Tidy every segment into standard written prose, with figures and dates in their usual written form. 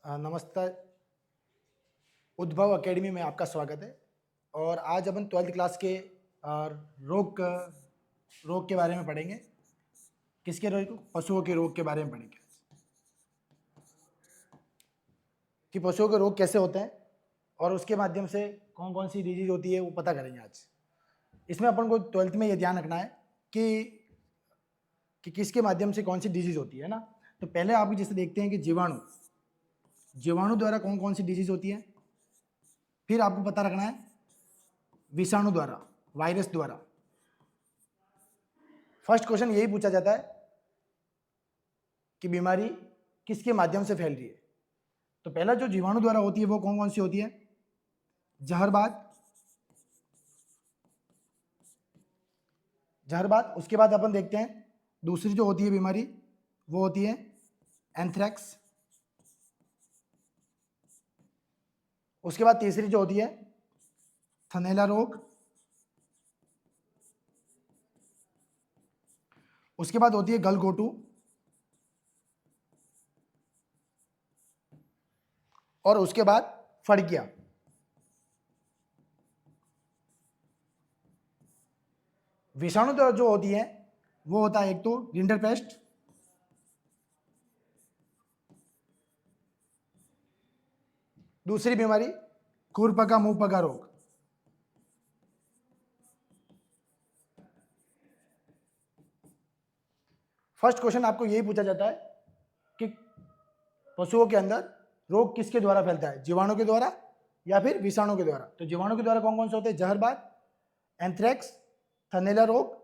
नमस्कार। उद्भव एकेडमी में आपका स्वागत है। और आज अपन 12th क्लास के रोग के बारे में पढ़ेंगे। किसके रोग? पशुओं के रोग के बारे में पढ़ेंगे कि पशुओं के रोग कैसे होते हैं और उसके माध्यम से कौन कौन सी डिजीज होती है वो पता करेंगे आज। इसमें अपन को 12th में ये ध्यान रखना है कि किसके माध्यम से कौन सी डिजीज होती है ना। तो पहले आप जैसे देखते हैं कि जीवाणु द्वारा कौन कौन सी डिजीज होती है। फिर आपको पता रखना है विषाणु द्वारा, वायरस द्वारा। फर्स्ट क्वेश्चन यही पूछा जाता है कि बीमारी किसके माध्यम से फैल रही है। तो पहला जो जीवाणु द्वारा होती है वो कौन कौन सी होती है? जहरबाद। उसके बाद अपन देखते हैं दूसरी जो होती है बीमारी वो होती है एंथ्रेक्स। उसके बाद तीसरी जो होती है थनैला रोग। उसके बाद होती है गलघोटू। और उसके बाद फड़किया। विषाणु जो होती है वो होता है एक तो रिंडरपेस्ट, दूसरी बीमारी खुरपका मुंहपका रोग। फर्स्ट क्वेश्चन आपको यही पूछा जाता है कि पशुओं के अंदर रोग किसके द्वारा फैलता है, जीवाणु के द्वारा या फिर विषाणु के द्वारा। तो जीवाणु के द्वारा कौन कौन से होते हैं? जहरबाद, एंथ्रेक्स, थनैला रोग,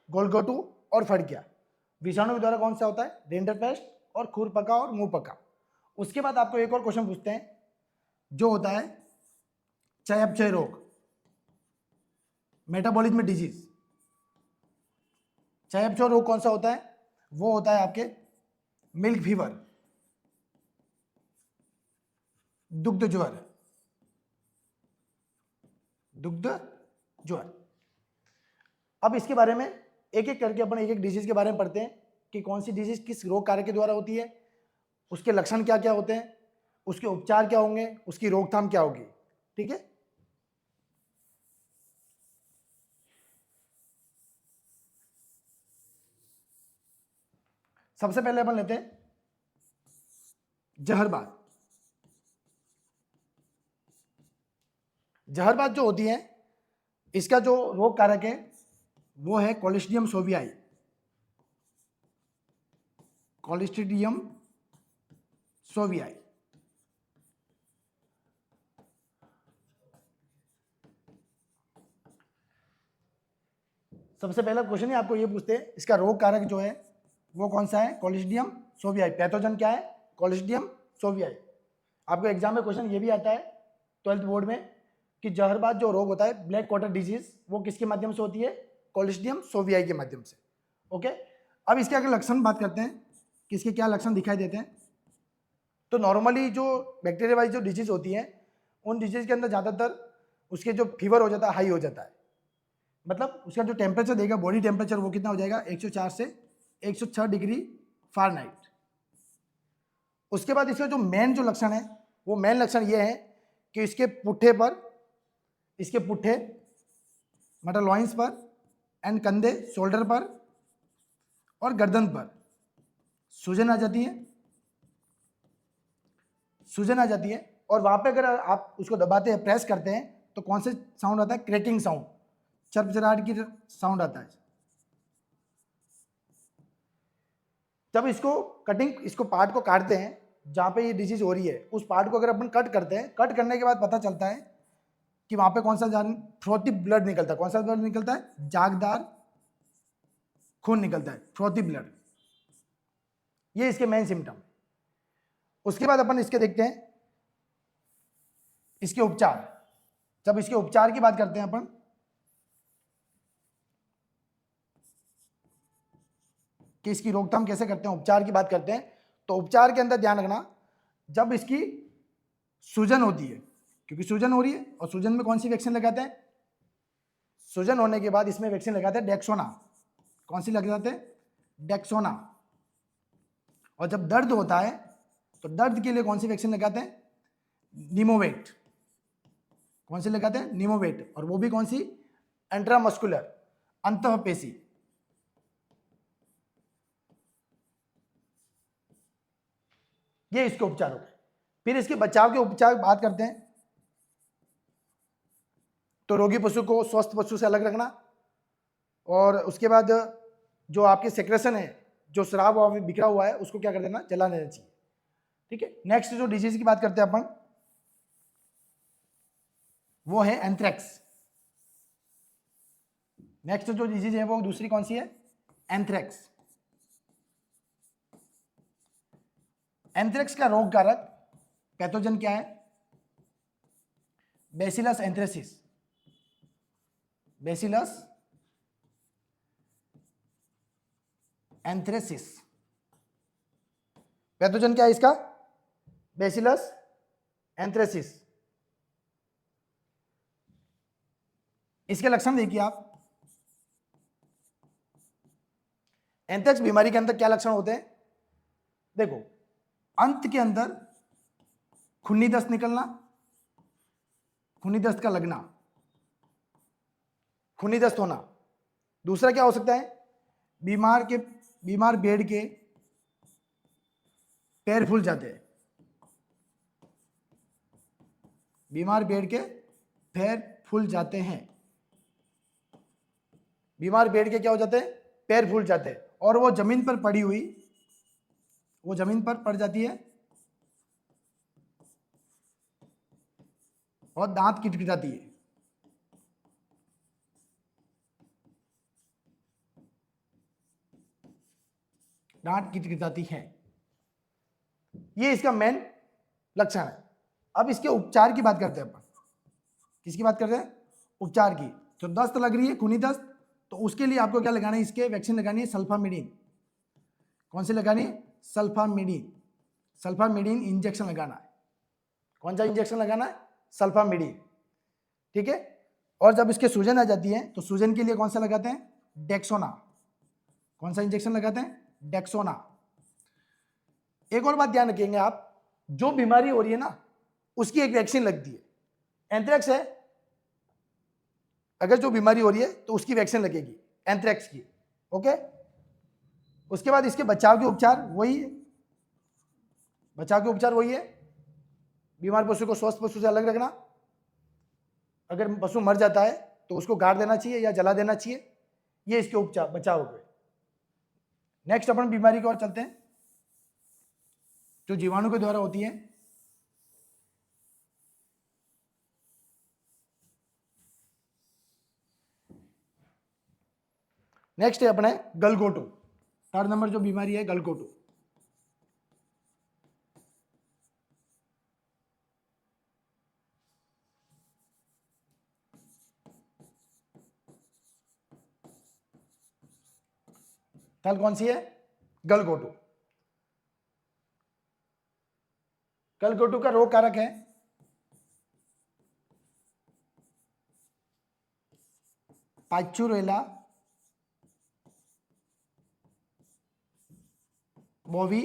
गोलगोटू और फड़किया। विषाणु के द्वारा कौन सा होता है? रिंडरपेस्ट और खुरपका और मुंहपका। उसके बाद आपको एक और क्वेश्चन पूछते हैं जो होता है चयापचय रोग, मेटाबॉलिज्म डिजीज। चयापचय रोग कौन सा होता है? वो होता है आपके मिल्क फीवर, दुग्ध ज्वर। अब इसके बारे में एक एक करके अपन एक एक डिजीज के बारे में पढ़ते हैं कि कौन सी डिजीज किस रोग कारक के द्वारा होती है, उसके लक्षण क्या क्या होते हैं, उसके उपचार क्या होंगे, उसकी रोकथाम क्या होगी। ठीक है। सबसे पहले अपन लेते हैं जहरबाद। जहरबाद जो होती है इसका जो रोग कारक है वो है कॉलिस्ट्रिडियम सोवियाई। सबसे पहला क्वेश्चन ही आपको ये पूछते हैं इसका रोग कारक जो है वो कौन सा है? कॉलिस्ट्रिडियम सोवियाई। पैथोजन क्या है? कॉलिस्ट्रिडियम सोवियाई। आपको एग्जाम में क्वेश्चन ये भी आता है 12th बोर्ड में कि जहरबाद जो रोग होता है, ब्लैक क्वार्टर डिजीज, वो किसके माध्यम से होती है? कॉलिस्ट्रिडियम सोवियाई के माध्यम से। ओके। अब इसके अगर लक्षण बात करते हैं कि इसके क्या लक्षण दिखाई देते हैं। तो नॉर्मली जो बैक्टीरिया वाइज जो डिजीज होती है उन डिजीज के अंदर ज़्यादातर उसके जो फीवर हो जाता है हाई हो जाता है। मतलब उसका जो टेम्परेचर देगा, बॉडी टेम्परेचर, वो कितना हो जाएगा? 104 से 106 डिग्री फ़ारेनहाइट। उसके बाद इसका जो मेन जो लक्षण है वो मेन लक्षण ये है कि इसके पुट्ठे मतलब लॉइंस पर एंड कंधे, शोल्डर पर और गर्दन पर सूजन आ जाती है। और वहां पे अगर आप उसको दबाते हैं, प्रेस करते हैं तो कौन से साउंड आता है? क्रैकिंग साउंड, चरपचराहट की साउंड आता है। जब इसको पार्ट को काटते हैं जहां पे ये डिजीज हो रही है, उस पार्ट को अगर अपन कट करते हैं, कट करने के बाद पता चलता है कि वहां पे कौन सा फ्रोथी ब्लड निकलता है। कौन सा ब्लड निकलता है? जागदार खून निकलता है, फ्रोथी ब्लड। ये इसके मेन सिम्टम। उसके बाद अपन इसके देखते हैं इसके उपचार। जब इसके उपचार की बात करते हैं अपन, कि इसकी रोकथाम कैसे करते हैं, उपचार की बात करते हैं, तो उपचार के अंदर ध्यान रखना जब इसकी सूजन होती है, क्योंकि सूजन हो रही है, और सूजन में कौन सी वैक्सीन लगाते हैं? सूजन होने के बाद इसमें वैक्सीन लगाते हैं डेक्सोना। कौन सी लगाते हैं? डेक्सोना। और जब दर्द होता है तो दर्द के लिए कौन सी वैक्सीन लगाते हैं? निमोवेट। कौन सी लगाते हैं? निमोवेट। और वो भी कौन सी? इंट्रामस्कुलर, अंतःपेशी। ये इसके उपचार हो गए। फिर इसके बचाव के उपचार बात करते हैं। तो रोगी पशु को स्वस्थ पशु से अलग रखना, और उसके बाद जो आपके सेक्रेशन है, जो शराब वहां बिखरा हुआ है, उसको क्या कर देना? जला देना चाहिए। ठीक है। नेक्स्ट जो डिजीज की बात करते हैं अपन, वो है एंथ्रेक्स। नेक्स्ट जो डिजीज है वो दूसरी कौन सी है? एंथ्रेक्स। एंथ्रेक्स का रोग कारक पैथोजन क्या है? Bacillus anthracis. Bacillus anthracis pathogen क्या है इसका? Bacillus anthracis. इसके लक्षण देखिए आप। एंथ्रेक्स बीमारी के अंदर क्या लक्षण होते हैं? देखो, अंत के अंदर खूनी दस्त निकलना, खूनी दस्त का लगना, खूनी दस्त होना। दूसरा क्या हो सकता है? बीमार बेड के पैर फूल जाते हैं। बीमार बेड के पैर फूल जाते हैं। बीमार बेड के क्या हो जाते हैं? पैर फूल जाते हैं। और वो जमीन पर पड़ी हुई, वो जमीन पर पड़ जाती है और दांत किटकिटाती है। दांत किटकिटाती है। ये इसका मेन लक्षण है। अब इसके उपचार की बात करते हैं अपन। किसकी बात करते हैं? उपचार की। तो दस्त लग रही है, खूनी दस्त, तो उसके लिए आपको क्या लगाना है? इसके वैक्सीन लगानी है सल्फामिडीन। कौन सी लगानी है? सल्फामिडीन। सल्फामिडीन इंजेक्शन लगाना है। कौन सा इंजेक्शन लगाना है? सल्फामिडीन। ठीक है। और जब इसके सूजन आ जाती है तो सूजन के लिए कौन सा लगाते हैं? डेक्सोना। कौन सा इंजेक्शन लगाते हैं? डेक्सोना। एक और बात ध्यान रखेंगे आप, जो बीमारी हो रही है ना, उसकी एक वैक्सीन लगती है। एंथ्रेक्स है, अगर जो बीमारी हो रही है तो उसकी वैक्सीन लगेगी एंथ्रेक्स की। ओके। उसके बाद इसके बचाव के उपचार वही है। बचाव के उपचार वही है, बीमार पशु को स्वस्थ पशु से अलग रखना। अगर पशु मर जाता है तो उसको गाड़ देना चाहिए या जला देना चाहिए। ये इसके उपचार बचाव हो गए। नेक्स्ट अपन बीमारी की ओर चलते हैं, जो जीवाणु के द्वारा होती है। नेक्स्ट है अपने गलघोटू। थर्ड नंबर जो बीमारी है गलघोटू। थर्ड कौन सी है? गलघोटू। गलघोटू का रोग कारक है पाइचुरेला बोवी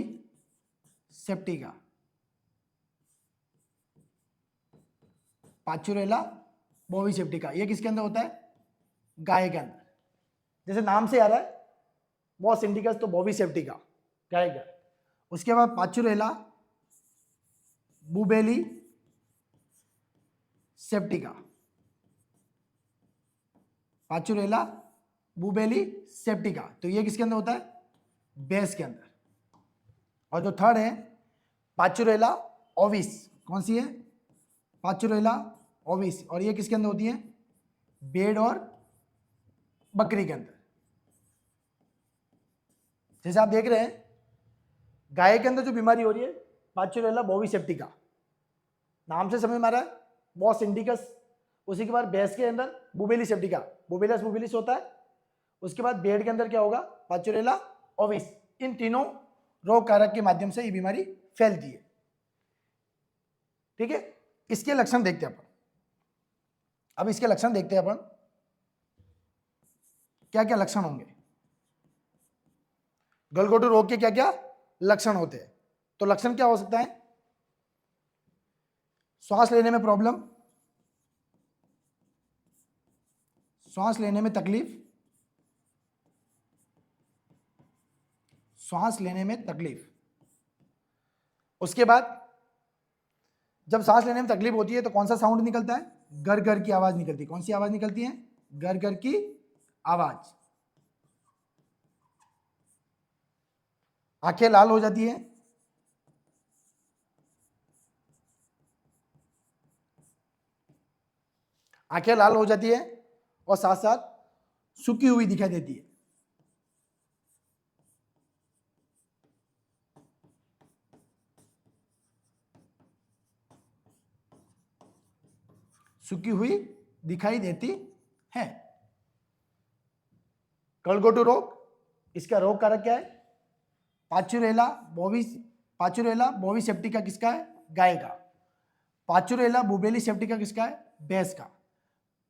सेप्टिका। पाचुरेला बोवी सेप्टिका। ये किसके अंदर होता है? गाय के अंदर। जैसे नाम से आ रहा है बॉस इंडिकस, तो बोवी सेप्टिका गाय का। उसके बाद पाचुरेला बुबेली सेप्टिका। पाचुरेला बुबेली सेप्टिका, तो ये किसके अंदर होता है? भैंस के अंदर। और जो थर्ड है पाचुरेला ओविस। कौन सी है? पाचुरेला ओविस। और ये किसके अंदर होती है? भेड़ और बकरी के अंदर। जैसे आप देख रहे हैं, गाय के अंदर जो बीमारी हो रही है पाचुरेला बोवी सेप्टिका, नाम से समझ में आ रहा है, बॉस इंडिकस। उसी के बाद भैंस के अंदर बुबेली सेप्टिका, बुबेलस बुबेलिस होता है। उसके बाद भेड़ के अंदर क्या होगा? पाचुरेला ओविस। इन तीनों रोग कारक के माध्यम से ये बीमारी फैलती है। ठीक है। इसके लक्षण देखते हैं अपन। अब इसके लक्षण देखते हैं अपन, क्या क्या लक्षण होंगे। गलघोटू रोग के क्या क्या लक्षण होते हैं? तो लक्षण क्या हो सकता है? श्वास लेने में प्रॉब्लम, श्वास लेने में तकलीफ, श्वास लेने में तकलीफ। उसके बाद जब सांस लेने में तकलीफ होती है तो कौन सा साउंड निकलता है? गर गर की आवाज निकलती है। कौन सी आवाज निकलती है? गर गर की आवाज। आंखें लाल हो जाती है, आंखें लाल हो जाती है और साथ साथ सूखी हुई दिखाई देती है। सूखी हुई दिखाई देती है। गलघोटू रोग, इसका रोग कारक क्या है? पाचुरेला बोवी सेप्टिका किसका है? गाय का। पाचुरेला बुबेली सेप्टिका किसका है? भैंस का।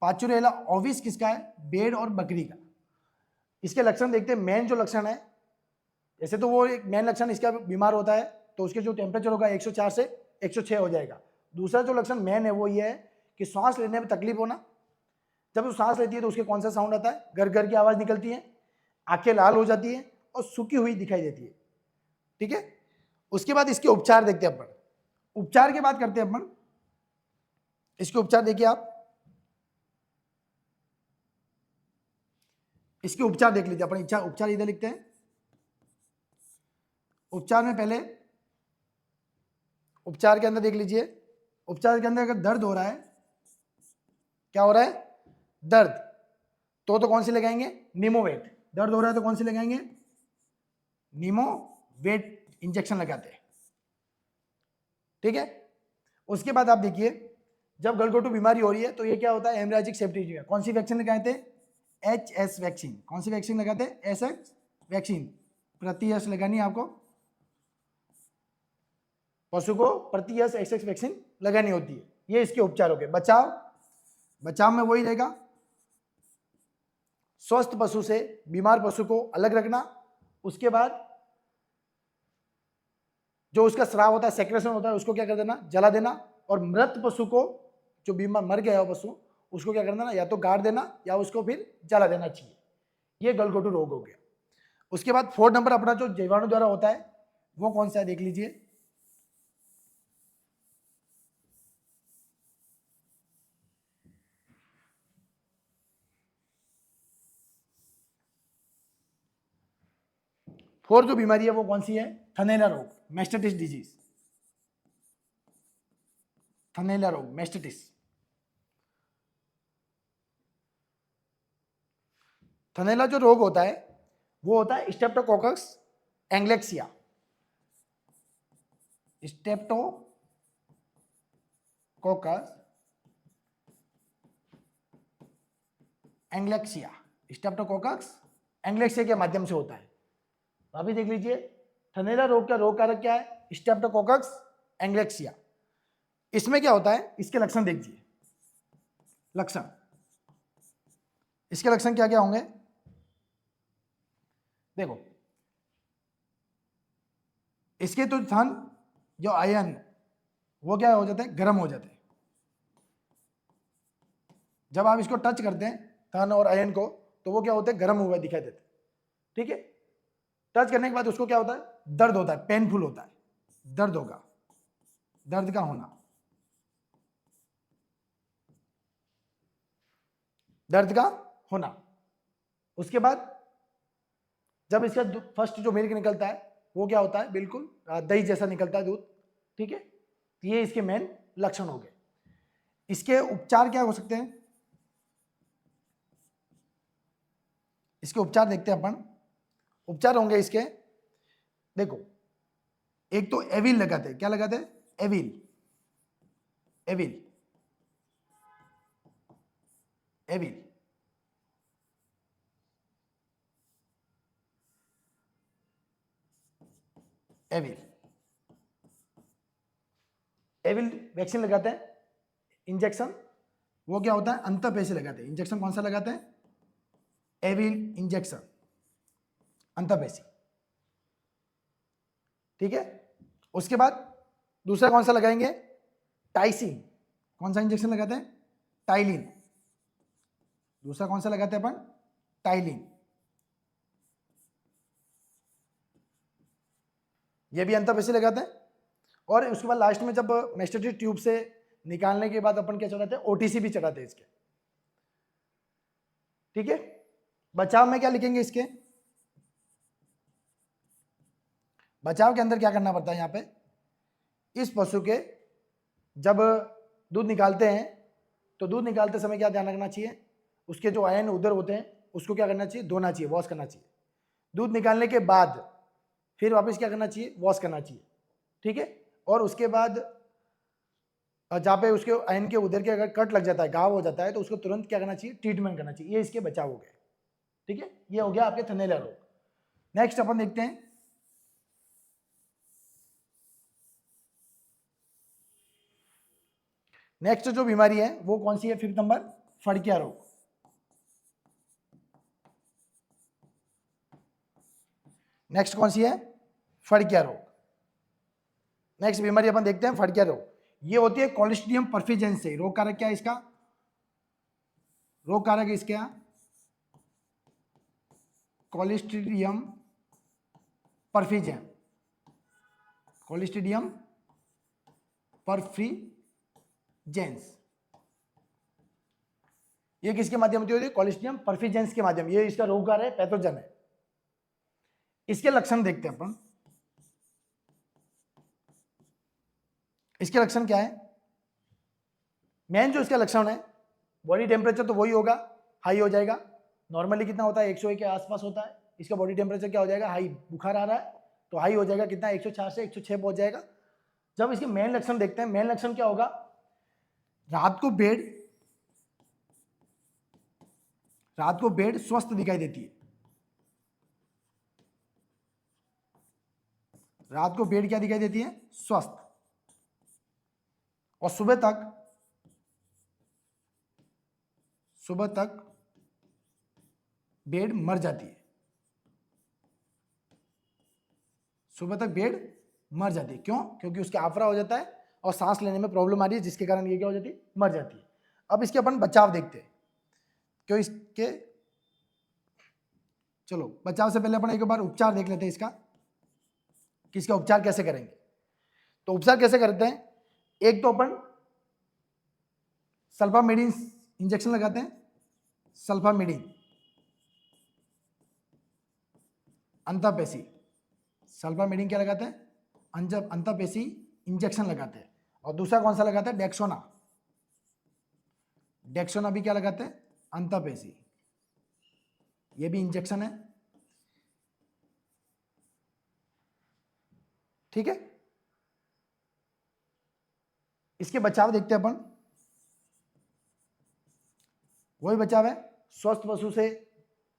पाचुरेला ओविस किसका है? भेड़ और बकरी का। इसके लक्षण देखते हैं। मेन जो लक्षण है, ऐसे तो वो एक मेन लक्षण इसका बीमार होता है तो उसके जो टेम्परेचर होगा 104 से 106 हो जाएगा। दूसरा जो लक्षण मेन है वो ये है कि श्वास लेने में तकलीफ होना। जब वो सांस लेती है तो उसके कौन सा साउंड आता है? गर गर की आवाज निकलती है, आंखें लाल हो जाती है और सूखी हुई दिखाई देती है। ठीक है, उसके बाद इसके उपचार देखते हैं अपन। उपचार की बात करते हैं अपन। इसके उपचार देखिए आप, इसके उपचार देख लीजिए अपन। उपचार इधर लिखते हैं। उपचार में पहले उपचार के अंदर देख लीजिए। उपचार के अंदर अगर दर्द हो रहा है, क्या हो रहा है? दर्द, तो कौन सी लगाएंगे? निमोवेट। दर्द हो रहा है तो कौन सी लगाएंगे? निमोवेट इंजेक्शन लगाते हैं। ठीक है, उसके बाद आप देखिए, जब गलघोटू बीमारी हो रही है तो ये क्या होता है? Haemorrhagic septicaemia. कौन सी वैक्सीन लगाए थे? HS vaccine. कौन सी वैक्सीन लगाते हैं? SS vaccine. प्रति वर्ष लगानी है आपको, पशु को प्रति वर्ष SS वैक्सीन लगानी होती है। ये इसके उपचार हो गए। बचाव में वही रहेगा, स्वस्थ पशु से बीमार पशु को अलग रखना। उसके बाद जो उसका स्राव होता है, सेक्रेशन होता है, उसको क्या कर देना? जला देना। और मृत पशु को, जो बीमार मर गया हो पशु, उसको क्या कर देना? या तो गाड़ देना या उसको फिर जला देना चाहिए। ये गलघोटू रोग हो गया। उसके बाद 4 नंबर अपना जो जीवाणु द्वारा होता है वो कौन सा है? देख लीजिए। फोर्थ जो बीमारी है वो कौन सी है? थनैला रोग, मैस्टाइटिस डिजीज। थनैला रोग, मैस्टाइटिस। थनैला जो रोग होता है वो होता है स्ट्रेप्टोकोकस एंग्लेक्सिया। स्ट्रेप्टोकोकस एंग्लेक्सिया, स्ट्रेप्टोकोकस एंग्लेक्सिया के माध्यम से होता है। अभी देख लीजिए, थनैला रोग का रोग कारक क्या है? स्ट्रेप्टोकोकस एंग्लेक्सिया। इसमें क्या होता है? इसके लक्षण देखिए। लक्षण, इसके लक्षण क्या क्या होंगे? देखो, इसके तो थन जो आयन वो क्या हो जाते हैं? गर्म हो जाते हैं। जब आप इसको टच करते हैं थन और आयन को तो वो क्या होते हैं? गर्म हुए दिखाई देते हैं। ठीक है, टच करने के बाद उसको क्या होता है? दर्द होता है, पेनफुल होता है, दर्द होगा, दर्द का होना, दर्द का होना। उसके बाद जब इसका फर्स्ट जो मिल्क निकलता है वो क्या होता है? बिल्कुल दही जैसा निकलता है दूध। ठीक है, ये इसके मेन लक्षण हो गए। इसके उपचार क्या हो सकते हैं? इसके उपचार देखते हैं अपन। उपचार होंगे इसके, देखो, एक तो एविल लगाते हैं। क्या लगाते हैं? Avil. Avil, Avil. Avil, Avil vaccine लगाते हैं। इंजेक्शन वो क्या होता है? अंतःपेशी से लगाते हैं। इंजेक्शन कौन सा लगाते हैं? एविल इंजेक्शन, अंतःपेशी। ठीक है, उसके बाद दूसरा कौन सा लगाएंगे, टाइसिन। कौन सा इंजेक्शन लगाते हैं, टाइलिन। दूसरा कौन सा लगाते हैं अपन, टाइलिन। ये भी अंतःपेशी लगाते हैं। और उसके बाद लास्ट में जब मेस्टेटिक ट्यूब से निकालने के बाद अपन क्या चढ़ाते हैं, ओटीसी भी चढ़ाते हैं इसके। ठीक है, बचाव में क्या लिखेंगे इसके, बचाव के अंदर क्या करना पड़ता है, यहाँ पे इस पशु के जब दूध निकालते हैं तो दूध निकालते समय क्या ध्यान रखना चाहिए, उसके जो आयन उधर होते हैं उसको क्या करना चाहिए, धोना चाहिए, वॉश करना चाहिए। दूध निकालने के बाद फिर वापस क्या करना चाहिए, वॉश करना चाहिए। ठीक है, और उसके बाद जहाँ पे उसके आयन के उधर के अगर कट लग जाता है, घाव हो जाता है, तो उसको तुरंत क्या करना चाहिए, ट्रीटमेंट करना चाहिए। ये इसके बचाव हो गए। ठीक है, ये हो गया आपके थनैला रोग। नेक्स्ट अपन देखते हैं, नेक्स्ट जो बीमारी है वो कौन सी है, 5 नंबर, फड़किया रोग। नेक्स्ट कौन सी है, फड़किया रोग। नेक्स्ट बीमारी अपन देखते हैं, फड़किया रोग। ये होती है कॉलिस्ट्रिडियम परफिजेंस से। रोग कारक क्या है इसका, रोग कारक इसका कॉलिस्ट्रिडियम परफिजेंस, कॉलिस्ट्रिडियम परफिजेंस। ये किसके माध्यम से होती है, कॉलिस्ट्रिडियम परफिजेंस के माध्यम। ये इसका रोग कारक है, पैथोजन है। इसके लक्षण देखते हैं अपन। इसके लक्षण क्या है, मेन जो इसका लक्षण है, बॉडी टेम्परेचर तो वही होगा, हाई हो जाएगा। नॉर्मली कितना होता है, 101 के आसपास होता है। इसका बॉडी टेम्परेचर क्या हो जाएगा, हाई, बुखार आ रहा है तो हाई हो जाएगा, कितना 104 से 106 पहुंच जाएगा। जब इसके मेन लक्षण देखते हैं, मेन लक्षण क्या होगा, रात को बेड स्वस्थ दिखाई देती है। रात को बेड क्या दिखाई देती है, स्वस्थ। और सुबह तक बेड मर जाती है। सुबह तक बेड मर जाती है, क्यों, क्योंकि उसके आफरा हो जाता है और सांस लेने में प्रॉब्लम आ रही है, जिसके कारण ये क्या हो जाती है, मर जाती है। अब इसके अपन बचाव देखते हैं, क्यों इसके, चलो बचाव से पहले अपन एक बार उपचार देख लेते हैं इसका, कि इसका उपचार कैसे करेंगे। तो उपचार कैसे करते हैं, एक तो अपन सल्फामेडिन इंजेक्शन लगाते हैं, सल्फामेडिन अंतःपेशी। सल्फामेडिन क्या लगाते हैं, अंतःपेशी इंजेक्शन लगाते हैं। और दूसरा कौन सा लगाते हैं, डेक्सोना। डेक्सोना भी क्या लगाते हैं, अंतःपेशी। ये भी इंजेक्शन है। ठीक है, इसके बचाव देखते हैं अपन। वही बचाव है, स्वस्थ पशु से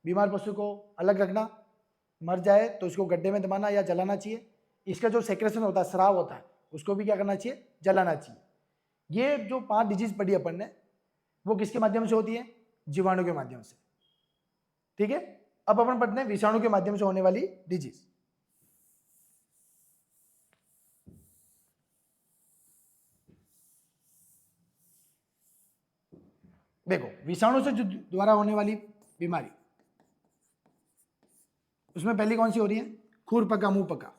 बीमार पशु को अलग रखना, मर जाए तो इसको गड्ढे में दबाना या जलाना चाहिए। इसका जो सेक्रेशन होता है, स्राव होता है, उसको भी क्या करना चाहिए, जलाना चाहिए। ये जो 5 डिजीज पढ़ी अपन ने, वो किसके माध्यम से होती है, जीवाणु के माध्यम से। ठीक है, अब अपन पढ़ते हैं विषाणु के माध्यम से होने वाली डिजीज। देखो, विषाणु से जो द्वारा होने वाली बीमारी, उसमें पहली कौन सी हो रही है, खुरपका मुंह पका।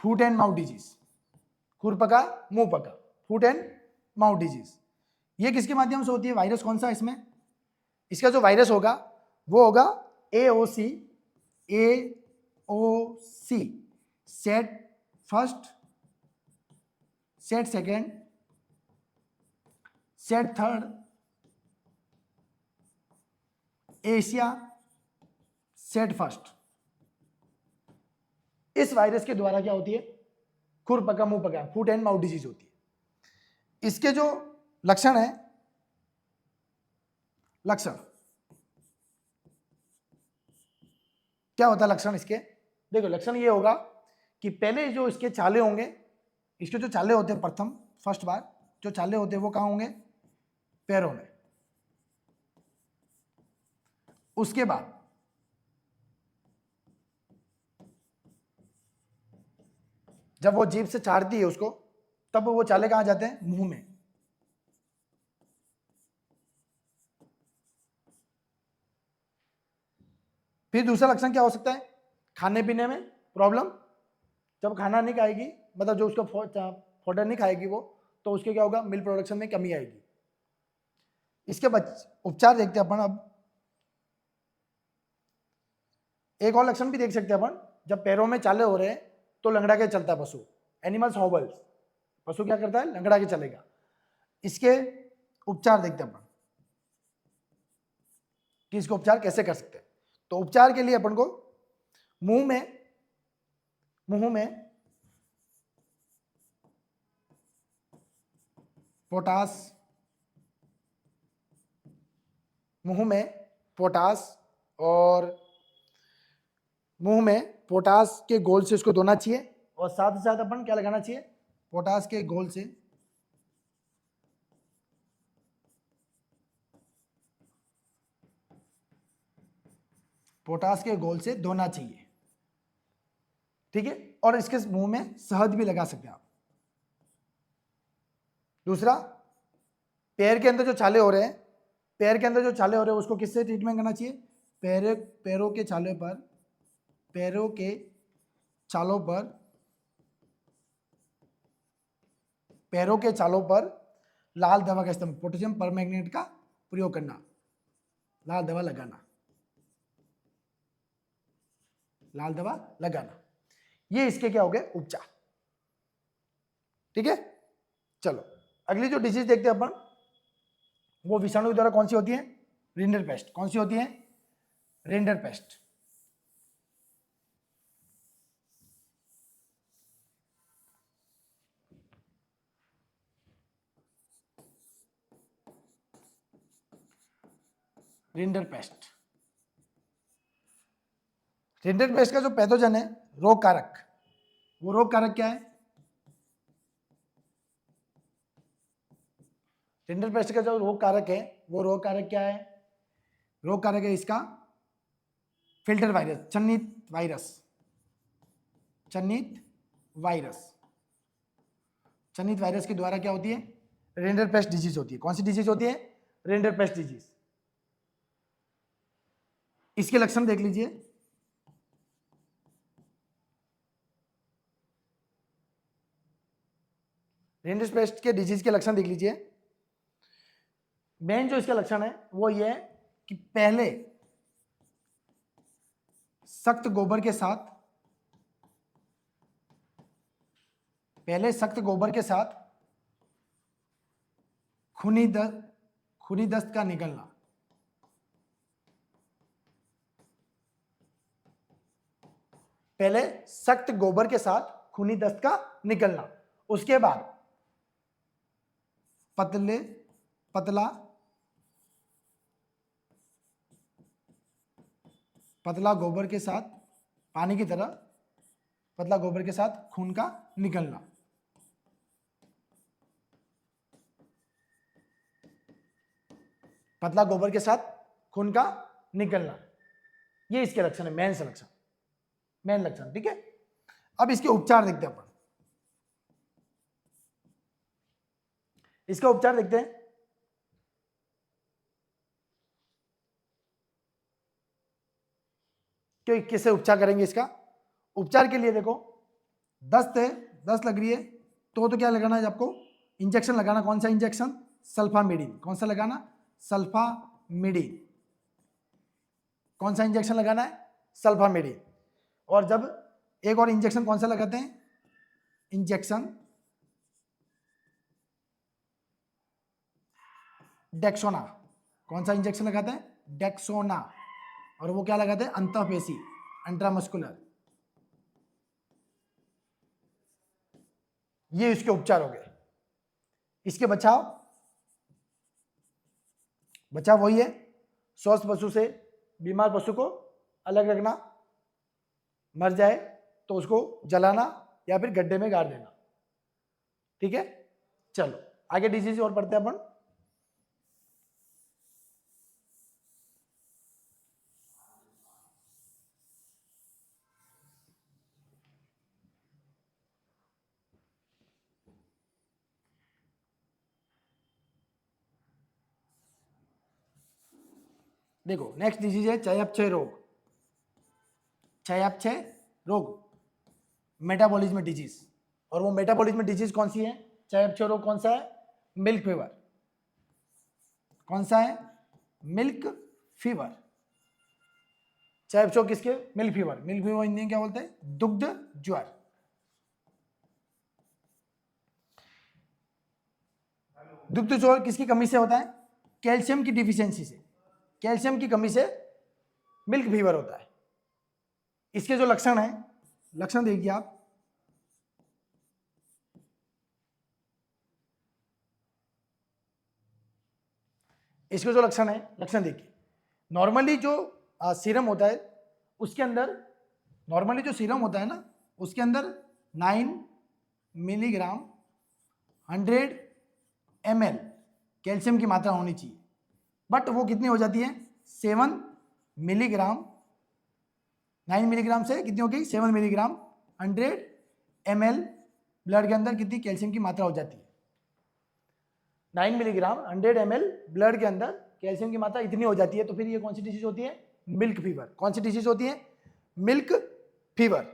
फूट एंड माउथ डिजीज, खुरपका मुंह पका, फूट एंड माउथ डिजीज। ये किसके माध्यम से होती है, वायरस कौन सा इसमें, इसका जो वायरस होगा वो होगा AOC, set first, set second, set third, Asia, set first. इस वायरस के द्वारा क्या होती है, खुरपका मुंह पका, फूट एंड माउथ डिजीज होती है। इसके जो लक्षण है, लक्षण क्या होता है, लक्षण इसके देखो, लक्षण ये होगा कि पहले जो इसके छाले होंगे, इसके जो छाले होते हैं, प्रथम फर्स्ट बार जो छाले होते हैं वो कहाँ होंगे, पैरों में। उसके बाद जब वो जीभ से चाटती है उसको, तब वो चाले कहाँ जाते हैं? मुंह में। फिर दूसरा लक्षण क्या हो सकता है? खाने पीने में प्रॉब्लम। जब खाना नहीं खाएगी, मतलब जो उसका फॉडर नहीं खाएगी वो, तो उसके क्या होगा? मिल्क प्रोडक्शन में कमी आएगी। इसके उपचार देखते हैं अपन अब। एक और लक्षण भी देख सकते हैं अपन, जब पैरों में चाले हो रहे हैं तो लंगड़ा के चलता है पशु, एनिमल्स हॉबल्स, पशु क्या करता है? लंगड़ा के चलेगा। इसके उपचार देखते हैं अपन कि इसको उपचार कैसे कर सकते हैं। तो उपचार के लिए अपन को मुंह में पोटास, मुंह में पोटास, और मुंह में पोटास के गोल से इसको धोना चाहिए। और साथ ही साथ अपन क्या लगाना चाहिए? पोटास के गोल से धोना चाहिए, ठीक है। और इसके मुंह में शहद भी लगा सकते हैं आप। दूसरा, पैर के अंदर जो छाले हो रहे हैं, उसको किससे ट्रीटमेंट करना चाहिए? पैरों के छालों पर लाल दवा का इस्तेमाल, पोटेशियम परमैंगनेट का प्रयोग करना, लाल दवा लगाना। ये इसके क्या हो गए? उपचार, ठीक है। चलो अगली जो डिजीज देखते हैं अपन, वो विषाणु द्वारा कौन सी होती है? रिंडरपेस्ट। कौन सी होती है? रिंडरपेस्ट। रिंडरपेस्ट का जो पैथोजन है, रोग कारक, वो रोग कारक क्या है? रिंडरपेस्ट का जो रोग कारक है, वो रोग कारक क्या है? रोग कारक है इसका फिल्टर वायरस, चन्नित वायरस के द्वारा क्या होती है? रिंडरपेस्ट डिजीज होती है। कौन सी डिजीज होती है? Rinderpest disease. इसके लक्षण देख लीजिए। रिंडरपेस्ट के डिजीज के लक्षण देख लीजिए। मेन जो इसका लक्षण है वो ये है कि पहले सख्त गोबर के साथ खूनी दस्त का निकलना। पहले सख्त गोबर के साथ खूनी दस्त का निकलना, उसके बाद पतला गोबर के साथ, पानी की तरह पतला गोबर के साथ खून का निकलना। पतला गोबर के साथ खून का निकलना, ये इसके लक्षण है, मेन लक्षण, ठीक है। अब इसके उपचार देखते हैं अपन। इसका उपचार देखते हैं। कि कैसे उपचार करेंगे इसका? उपचार के लिए देखो, दस्त लग रही है तो क्या लगाना है आपको? इंजेक्शन लगाना। कौन सा इंजेक्शन? सल्फामिडीन। कौन सा लगाना? सल्फामिडीन। कौन सा इंजेक्शन लगाना है? सल्फामिडीन। और जब एक और इंजेक्शन कौन सा लगाते हैं? इंजेक्शन डेक्सोना। कौन सा इंजेक्शन लगाते हैं? डेक्सोना। और वो क्या लगाते हैं? अंतःपेशी, इंट्रामस्कुलर। ये इसके उपचार हो गए। इसके बचाव वही है, स्वस्थ पशु से बीमार पशु को अलग रखना, मर जाए तो उसको जलाना या फिर गड्ढे में गाड़ देना, ठीक है। चलो आगे डिजीज और पढ़ते हैं अपन। देखो नेक्स्ट डिजीज है चयापचय रोग। चयापचय रोग, मेटाबॉलिज्म डिजीज। और वो मेटाबॉलिज्म डिजीज कौन सी है? चयापचय रोग कौन सा है? Milk fever. कौन सा है? Milk fever. चयापचय किसके? Milk fever. Milk fever Hindi में क्या बोलते हैं? दुग्ध ज्वर। दुग्ध ज्वर किसकी कमी से होता है? कैल्शियम की डिफिशियंसी से। कैल्शियम की कमी से मिल्क फीवर होता है। इसके जो लक्षण है, लक्षण देखिए आप। इसके जो लक्षण है, लक्षण देखिए। नॉर्मली जो सीरम होता है उसके अंदर, नॉर्मली जो सीरम होता है ना उसके अंदर 9 मिलीग्राम 100 ml कैल्शियम की मात्रा होनी चाहिए, बट वो कितनी हो जाती है? 7 मिलीग्राम। 9 मिलीग्राम से कितनी हो गई? 7 मिलीग्राम 100 ml ब्लड के अंदर कितनी कैल्शियम की मात्रा हो जाती है? 9 मिलीग्राम 100 ml ब्लड के अंदर कैल्शियम की मात्रा इतनी हो जाती है। तो फिर ये कौन सी डिजीज होती है? Milk fever. कौन सी डिजीज होती है? Milk fever.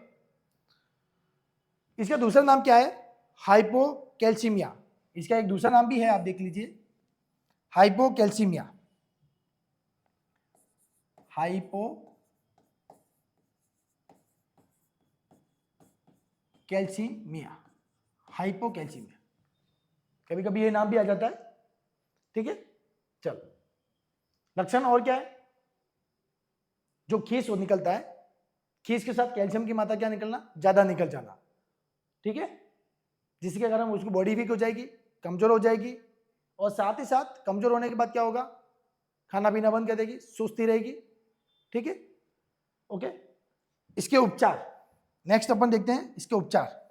इसका दूसरा नाम क्या है? हाइपोकैल्सीमिया। इसका एक दूसरा नाम भी है, आप देख लीजिए, हाइपोकैल्सीमिया। हाइपोकैल्सीमिया, हाइपोकैल्सीमिया, कभी कभी ये नाम भी आ जाता है। ठीक है, चलो लक्षण और क्या है? जो खीस वो निकलता है, खीस के साथ कैल्शियम की मात्रा क्या निकलना? ज्यादा निकल जाना। ठीक है, जिसके कारण उसकी बॉडी वीक हो जाएगी, कमजोर हो जाएगी, और साथ ही साथ कमजोर होने के बाद क्या होगा? खाना पीना बंद कर देगी, सुस्ती रहेगी। ठीक है, ओके। इसके उपचार नेक्स्ट अपन देखते हैं। इसके उपचार,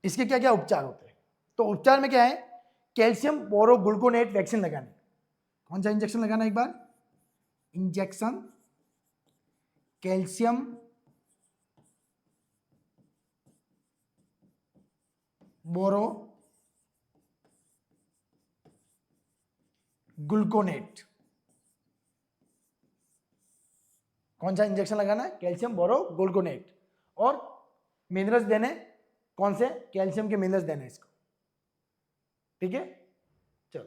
इसके क्या क्या उपचार होते हैं? तो उपचार में क्या है? कैल्शियम बोरोग्लूकोनेट वैक्सीन लगाने। कौन सा इंजेक्शन लगाना? एक बार इंजेक्शन कैल्शियम बोरो ग्लूकोनेट। कौन सा इंजेक्शन लगाना है? कैल्शियम बोरो ग्लूकोनेट। और मिनरल्स देने, कौन से? कैल्शियम के मिनरल्स देने इसको। ठीक है, चलो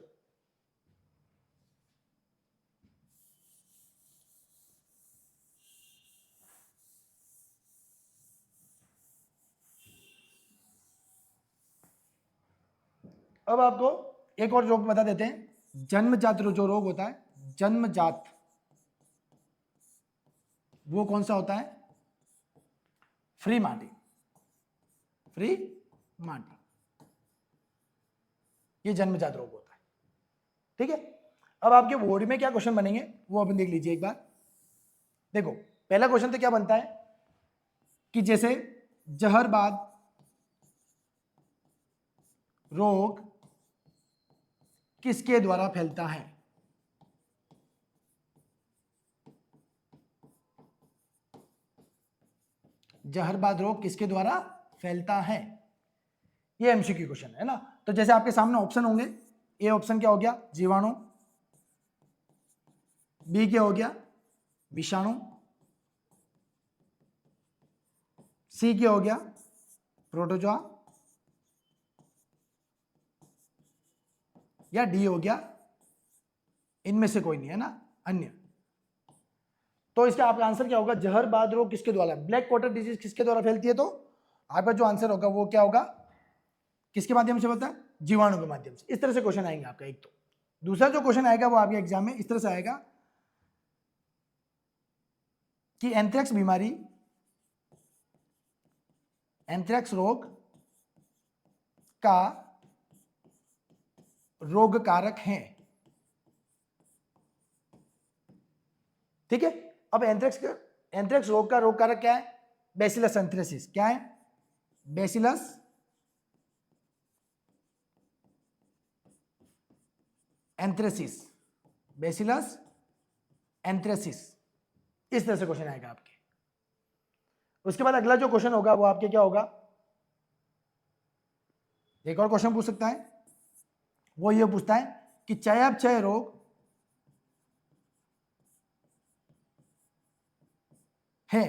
अब आपको एक और रोग बता देते हैं। जन्मजात जो रोग होता है, जन्मजात, वो कौन सा होता है? Free Marty. फ्री मार्टी, ये जन्मजात रोग होता है। ठीक है, अब आपके बोर्ड में क्या क्वेश्चन बनेंगे वो अपन देख लीजिए एक बार। देखो पहला क्वेश्चन तो क्या बनता है कि जैसे जहरबाद रोग किसके द्वारा फैलता है? जहरबाद रोग किसके द्वारा फैलता है? ये एमसीक्यू क्वेश्चन है ना। तो जैसे आपके सामने ऑप्शन होंगे, ए ऑप्शन क्या हो गया? जीवाणु। बी क्या हो गया? विषाणु। सी क्या हो गया? प्रोटोजोआ। या डी हो गया इनमें से कोई नहीं, है ना, अन्य। तो इसका आपका आंसर क्या होगा? जहरबाद रोग किसके द्वारा, ब्लैक क्वार्टर डिजीज किसके द्वारा फैलती है? तो आपका जो आंसर होगा वो क्या होगा? किसके माध्यम से होता है? जीवाणु के माध्यम से। इस तरह से क्वेश्चन आएंगे आपका एक। तो दूसरा जो क्वेश्चन आएगा वो आपके एग्जाम में इस तरह से आएगा कि एंथ्रेक्स बीमारी, एंथ्रेक्स रोग का रोग कारक है। ठीक है, अब एंथ्रेक्स रोग का रोग कारक क्या है? Bacillus anthracis. क्या है? Bacillus anthracis. Bacillus anthracis. इस तरह से क्वेश्चन आएगा आपके। उसके बाद अगला जो क्वेश्चन होगा वो आपके क्या होगा? एक और क्वेश्चन पूछ सकता है, वो ये पूछता है कि चयापचय रोग है,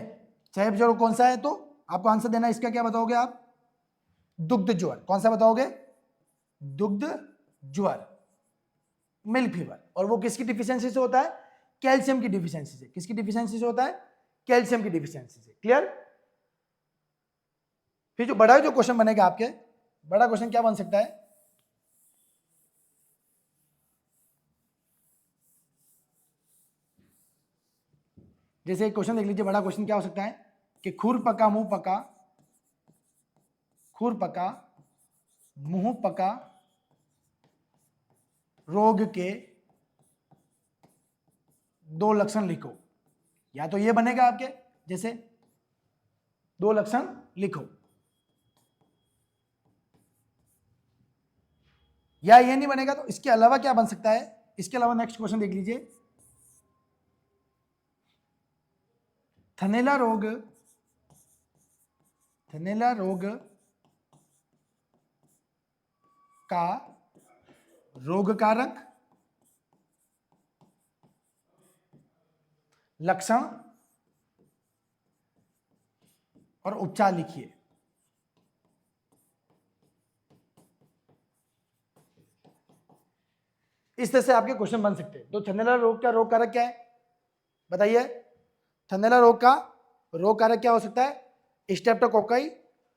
चयापचय रोग कौन सा है? तो आपको आंसर देना है, इसका क्या बताओगे आप? दुग्ध ज्वर। कौन सा बताओगे? दुग्ध ज्वर, मिल्क फीवर। और वो किसकी डिफिशियंसी से होता है? कैल्शियम की डिफिशियंसी से। किसकी डिफिशियंसी से होता है? कैल्शियम की डिफिशियंसी से। क्लियर? फिर जो बड़ा जो क्वेश्चन बनेगा आपके, बड़ा क्वेश्चन क्या बन सकता है? जैसे एक क्वेश्चन देख लीजिए, बड़ा क्वेश्चन क्या हो सकता है कि खुर पका मुंह पका, खुर पका मुंह पका रोग के 2 लक्षण लिखो। या तो ये बनेगा आपके, जैसे 2 लक्षण लिखो, या ये नहीं बनेगा तो इसके अलावा क्या बन सकता है? इसके अलावा नेक्स्ट क्वेश्चन देख लीजिए, थनैला रोग, थनैला रोग का रोग कारक, लक्षण और उपचार लिखिए। इस तरह से आपके क्वेश्चन बन सकते हैं। तो थनैला रोग का रोग कारक क्या है बताइए? थनैला रोग का रोग कारक क्या हो सकता है? स्ट्रेप्टोकोकाई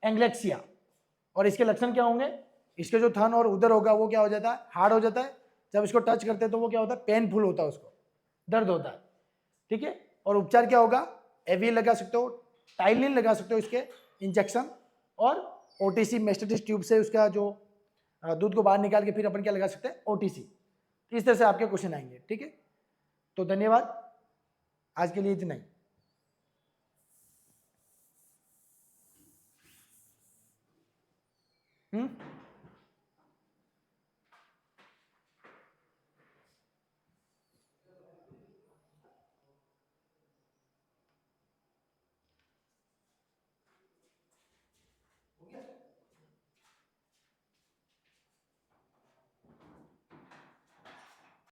एंग्लेक्सिया। और इसके लक्षण क्या होंगे? इसके जो थन और उदर होगा वो क्या हो जाता है? हार्ड हो जाता है। जब इसको टच करते हैं तो वो क्या होता है? पेनफुल होता है, उसको दर्द होता है। ठीक है। और उपचार क्या होगा? एवी लगा सकते हो, टाइलिन लगा सकते हो इसके इंजेक्शन, और ओटीसी मेस्टेटिस ट्यूब से उसका जो दूध को बाहर निकाल के फिर अपन क्या लगा सकते हैं? ओटीसी। इस तरह से आपके क्वेश्चन आएंगे। ठीक है। तो धन्यवाद, आज के लिए इतना ही।